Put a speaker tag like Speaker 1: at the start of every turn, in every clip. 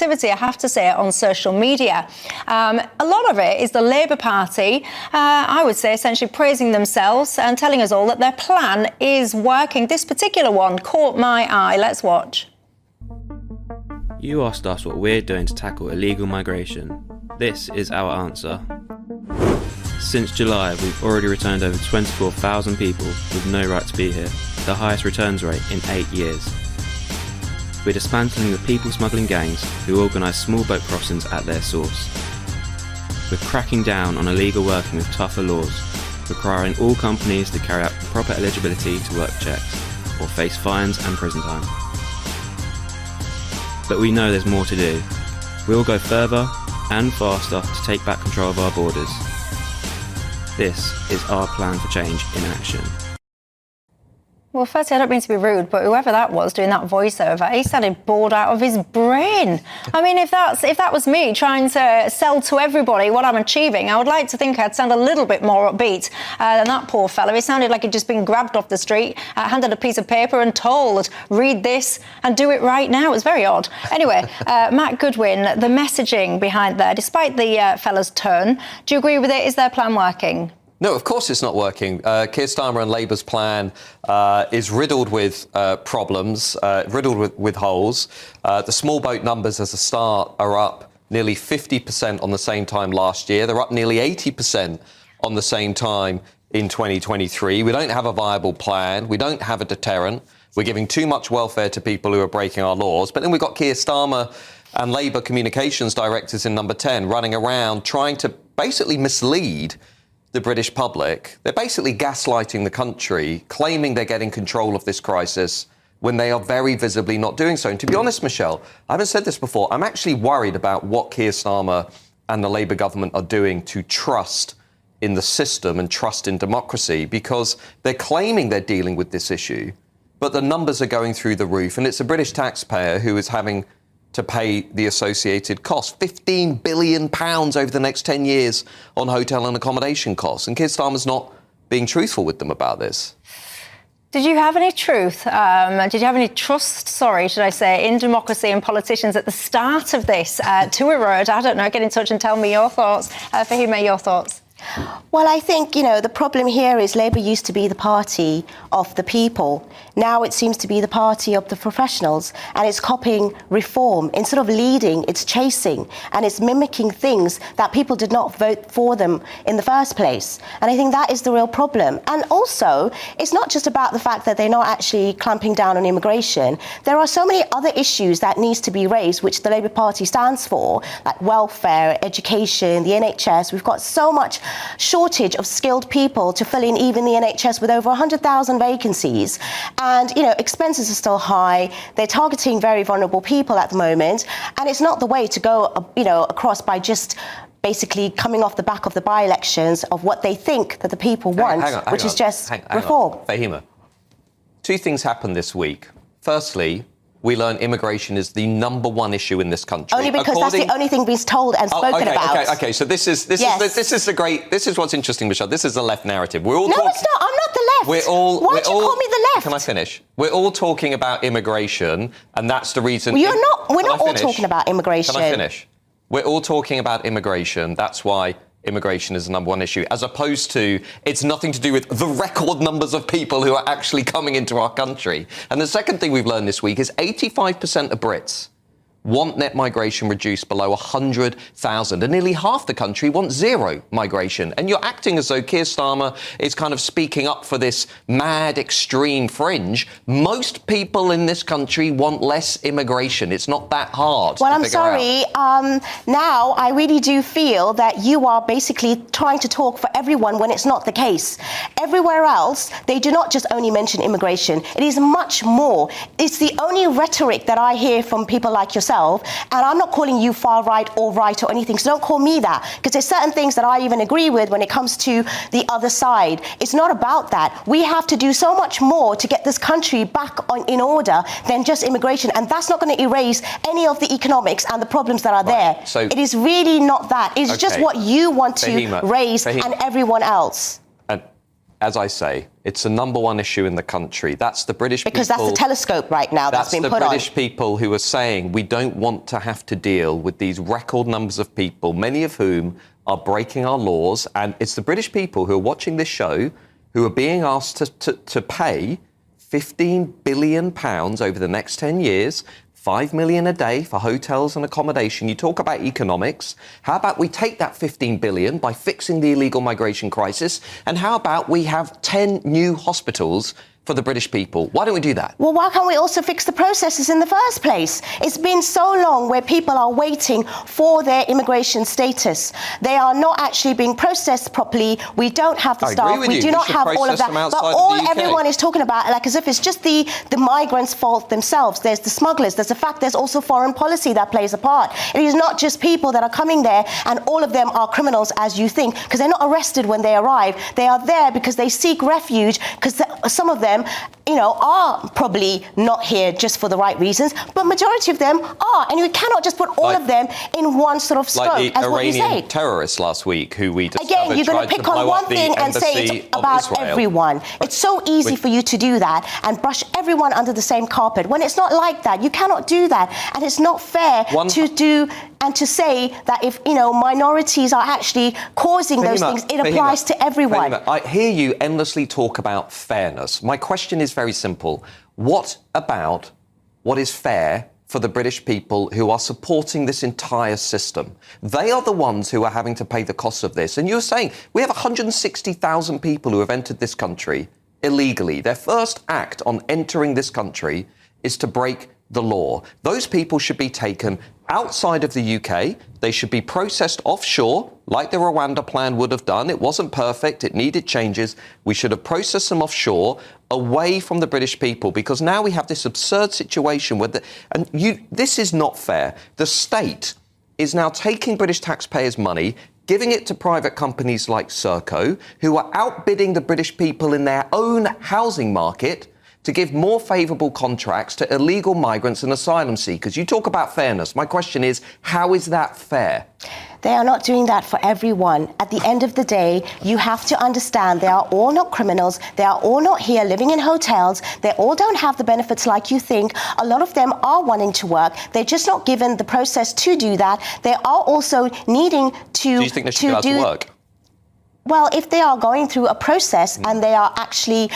Speaker 1: activity, I have to say, on social media. A lot of it is the Labour Party, I would say, essentially praising themselves and telling us all that their plan is working. This particular one caught my eye. Let's watch.
Speaker 2: You asked us what we're doing to tackle illegal migration. This is our answer. Since July, we've already returned over 24,000 people with no right to be here, the highest returns rate in 8 years. We're dismantling the people smuggling gangs who organise small boat crossings at their source. We're cracking down on illegal working with tougher laws, requiring all companies to carry out proper eligibility to work checks, or face fines and prison time. But we know there's more to do. We'll go further and faster to take back control of our borders. This is our plan for change in action.
Speaker 1: Well, firstly, I don't mean to be rude, but whoever that was doing that voiceover, he sounded bored out of his brain. I mean, if that was me trying to sell to everybody what I'm achieving, I would like to think I'd sound a little bit more upbeat than that poor fella. He sounded like he'd just been grabbed off the street, handed a piece of paper and told, read this and do it right now. It was very odd. Anyway, Matt Goodwin, the messaging behind there, despite the fella's turn, do you agree with it? Is their plan working?
Speaker 3: No, of course it's not working. Keir Starmer and Labour's plan is riddled with problems, riddled with holes. The small boat numbers as a start are up nearly 50% on the same time last year. They're up nearly 80% on the same time in 2023. We don't have a viable plan. We don't have a deterrent. We're giving too much welfare to people who are breaking our laws. But then we've got Keir Starmer and Labour communications directors in number 10 running around trying to basically mislead the British public. They're basically gaslighting the country, claiming they're getting control of this crisis when they are very visibly not doing so. And to be honest, Michelle, I haven't said this before, I'm actually worried about what Keir Starmer and the Labour government are doing to trust in the system and trust in democracy, because they're claiming they're dealing with this issue, but the numbers are going through the roof, and it's a British taxpayer who is having to pay the associated costs, £15 billion over the next 10 years on hotel and accommodation costs. And Keir Starmer's not being truthful with them about this.
Speaker 1: Did you have any truth? Did you have any trust, should I say, in democracy and politicians at the start of this to erode? I don't know, get in touch and tell me your thoughts. Fahima, your thoughts?
Speaker 4: Well, I think, the problem here is Labour used to be the party of the people. Now it seems to be the party of the professionals, and it's copying reform. Instead of leading, it's chasing, and it's mimicking things that people did not vote for them in the first place. And I think that is the real problem. And also, it's not just about the fact that they're not actually clamping down on immigration. There are so many other issues that needs to be raised, which the Labour Party stands for, like welfare, education, the NHS. We've got so much shortage of skilled people to fill in even the NHS with over 100,000 vacancies. And, expenses are still high. They're targeting very vulnerable people at the moment. And it's not the way to go, across by just basically coming off the back of the by-elections of what they think that the people want, which is just reform.
Speaker 3: Fahima, two things happened this week. Firstly, we learn immigration is the number one issue in this country.
Speaker 4: Only because that's the only thing being told and spoken about.
Speaker 3: Okay. So this is what's interesting, Michelle. This is the left narrative. We're all
Speaker 4: it's not. I'm not the left. Why do you call me the left?
Speaker 3: Can I finish? We're all talking about immigration, and that's the reason.
Speaker 4: Well, we're not all talking about immigration.
Speaker 3: Can I finish? We're all talking about immigration. That's why immigration is the number one issue, as opposed to it's nothing to do with the record numbers of people who are actually coming into our country. And the second thing we've learned this week is 85% of Brits want net migration reduced below 100,000, and nearly half the country want zero migration. And you're acting as though Keir Starmer is kind of speaking up for this mad, extreme fringe. Most people in this country want less immigration. It's not that hard.
Speaker 4: Well, I'm sorry. Now I really do feel that you are basically trying to talk for everyone when it's not the case. Everywhere else, they do not just only mention immigration. It is much more. It's the only rhetoric that I hear from people like yourself. And I'm not calling you far right or right or anything, so don't call me that, because there's certain things that I even agree with when it comes to the other side. It's not about that. We have to do so much more to get this country back in order than just immigration, and that's not going to erase any of the economics and the problems that are there. So it is really not that. It's just what you want to raise and everyone else.
Speaker 3: as I say, it's the number one issue in the country. That's the British people.
Speaker 4: Because that's the telescope right now that's been put on.
Speaker 3: That's the British people who are saying we don't want to have to deal with these record numbers of people, many of whom are breaking our laws. And it's the British people who are watching this show who are being asked to pay £15 billion over the next 10 years, 5 million a day for hotels and accommodation. You talk about economics. How about we take that 15 billion by fixing the illegal migration crisis? And how about we have 10 new hospitals for the British people? Why don't we do that?
Speaker 4: Well, why can't we also fix the processes in the first place? It's been so long where people are waiting for their immigration status. They are not actually being processed properly. We don't have the staff. We do not have all of that. But all everyone is talking about, like as if it's just the migrants' fault themselves. There's the smugglers. There's the fact there's also foreign policy that plays a part. It is not just people that are coming there and all of them are criminals as you think, because they're not arrested when they arrive. They are there because they seek refuge, because some of them, you know, are probably not here just for the right reasons, but majority of them are, and you cannot just put all of them in one sort of scope,
Speaker 3: like the
Speaker 4: as what you say.
Speaker 3: Iranian terrorists last week, who we discovered
Speaker 4: again, you're going to pick on one thing and say it's about everyone. It's so easy for you to do that and brush everyone under the same carpet when it's not like that. You cannot do that, and it's not fair to do and to say that if, you know, minorities are actually causing those things, it applies to everyone.
Speaker 3: I hear you endlessly talk about fairness. My question is very simple. What about what is fair for the British people who are supporting this entire system? They are the ones who are having to pay the cost of this. And you're saying we have 160,000 people who have entered this country illegally. Their first act on entering this country is to break the law. Those people should be taken outside of the UK. They should be processed offshore, like the Rwanda plan would have done. It wasn't perfect. It needed changes. We should have processed them offshore, away from the British people, because now we have this absurd situation where this is not fair. The state is now taking British taxpayers' money, giving it to private companies like Serco, who are outbidding the British people in their own housing market to give more favourable contracts to illegal migrants and asylum seekers. You talk about fairness. My question is, how is that fair?
Speaker 4: They are not doing that for everyone. At the end of the day, you have to understand they are all not criminals. They are all not here living in hotels. They all don't have the benefits like you think. A lot of them are wanting to work. They're just not given the process to do that. They are also needing to
Speaker 3: do you think they should be allowed to work?
Speaker 4: Well, if they are going through a process and they are actually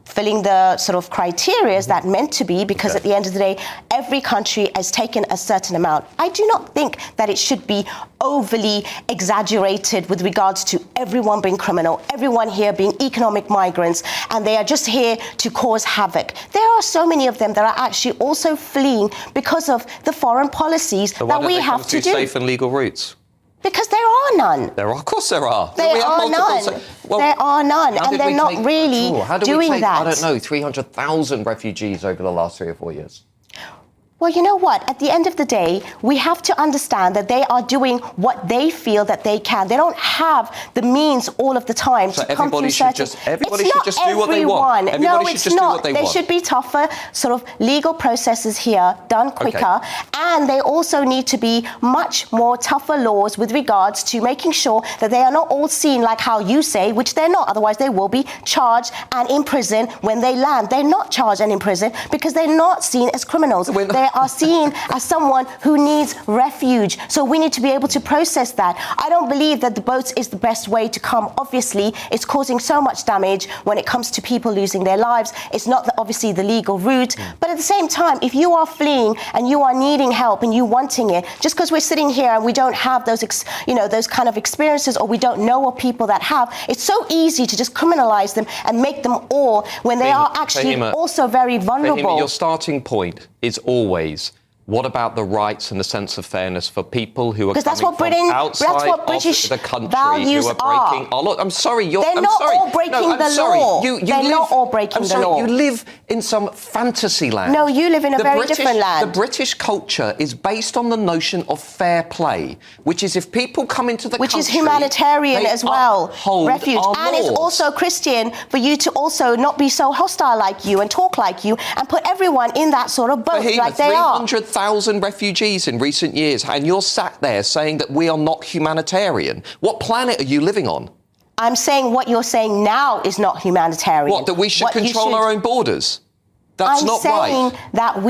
Speaker 4: filling the sort of criteria that meant to be, because at the end of the day, every country has taken a certain amount. I do not think that it should be overly exaggerated with regards to everyone being criminal, everyone here being economic migrants, and they are just here to cause havoc. There are so many of them that are actually also fleeing because of the foreign policies that we have to do.
Speaker 3: Safe and legal routes?
Speaker 4: Because there are none.
Speaker 3: There are, of course there are.
Speaker 4: There are none. There are none, and they're not really doing that.
Speaker 3: I don't know, 300,000 refugees over the last 3 or 4 years.
Speaker 4: Well, you know what? At the end of the day, we have to understand that they are doing what they feel that they can. They don't have the means all of the time to come through certain...
Speaker 3: Everybody should just do what they want.
Speaker 4: No, it's not. There should be tougher sort of legal processes here, done quicker. And they also need to be much more tougher laws with regards to making sure that they are not all seen like how you say, which they're not. Otherwise, they will be charged and imprisoned when they land. They're not charged and imprisoned because they're not seen as criminals. They are seen as someone who needs refuge. So we need to be able to process that. I don't believe that the boats is the best way to come. Obviously, it's causing so much damage when it comes to people losing their lives. It's not obviously the legal route. But at the same time, if you are fleeing and you are needing help and you wanting it, just because we're sitting here and we don't have those, those kind of experiences, or we don't know of people that have, it's so easy to just criminalize them and make them all when they are actually also very vulnerable.
Speaker 3: Fahima, your starting point is always, what about the rights and the sense of fairness for people who are coming from outside of the country who are breaking our law? I'm sorry,
Speaker 4: they're not all breaking the law. They're not all breaking the law.
Speaker 3: You live in some fantasy land.
Speaker 4: No, you live in a very different land.
Speaker 3: The British culture is based on the notion of fair play, which is if people come into the country...
Speaker 4: Which is humanitarian as well, refuge. And it's also Christian for you to also not be so hostile like you and talk like you and put everyone in that sort of boat like they are.
Speaker 3: 300,000 refugees in recent years, and you're sat there saying that we are not humanitarian. What planet are you living on?
Speaker 4: I'm saying what you're saying now is not humanitarian.
Speaker 3: What, that we should control our own borders? That's not right.
Speaker 4: I'm saying that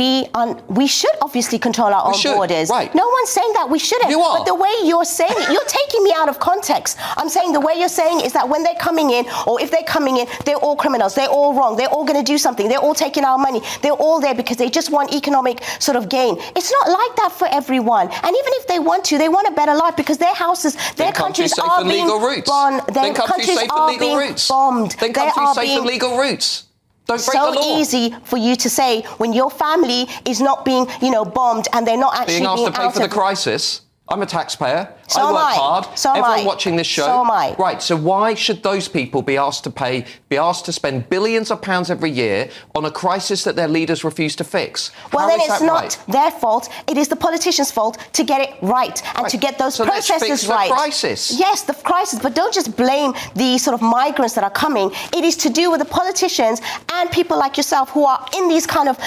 Speaker 4: we should obviously control our own borders.
Speaker 3: Right.
Speaker 4: No one's saying that we shouldn't.
Speaker 3: You are.
Speaker 4: But the way you're saying it, you're taking me out of context. I'm saying the way you're saying is that when they're coming in, or if they're coming in, they're all criminals, they're all wrong, they're all going to do something, they're all taking our money, they're all there because they just want economic sort of gain. It's not like that for everyone. And even if they want to, they want a better life because their houses, their countries are being bombed. Their countries are being bombed.
Speaker 3: Then countries safe and legal routes. Don't break the law.
Speaker 4: So easy for you to say when your family is not being, bombed and they're not actually
Speaker 3: being asked to pay for the crisis. I'm a taxpayer.
Speaker 4: So
Speaker 3: I work
Speaker 4: am I.
Speaker 3: hard.
Speaker 4: So am
Speaker 3: Everyone
Speaker 4: I.
Speaker 3: watching this show.
Speaker 4: So am I.
Speaker 3: Right. So why should those people be asked to spend billions of pounds every year on a crisis that their leaders refuse to fix?
Speaker 4: Well,
Speaker 3: How
Speaker 4: then
Speaker 3: is
Speaker 4: it's
Speaker 3: that
Speaker 4: not
Speaker 3: right?
Speaker 4: their fault. It is the politicians' fault to get it right and to get those processes
Speaker 3: let's fix the
Speaker 4: right.
Speaker 3: crisis.
Speaker 4: Yes, the crisis, but don't just blame the sort of migrants that are coming. It is to do with the politicians and people like yourself who are in these kind of,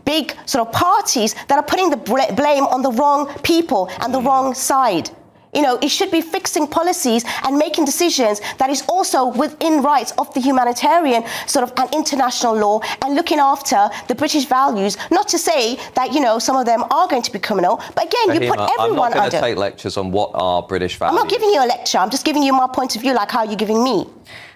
Speaker 4: big sort of parties that are putting the blame on the wrong people and the wrong side. It should be fixing policies and making decisions that is also within rights of the humanitarian sort of an international law and looking after the British values. Not to say that, some of them are going to be criminal, but again, you put everyone
Speaker 3: I'm not going
Speaker 4: under.
Speaker 3: to take lectures on what are British values.
Speaker 4: I'm not giving you a lecture. I'm just giving you my point of view, like how you're giving me.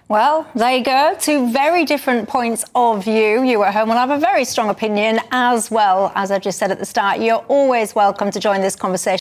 Speaker 1: Well, there you go. Two very different points of view. You at home will have a very strong opinion as well. As I just said at the start, you're always welcome to join this conversation.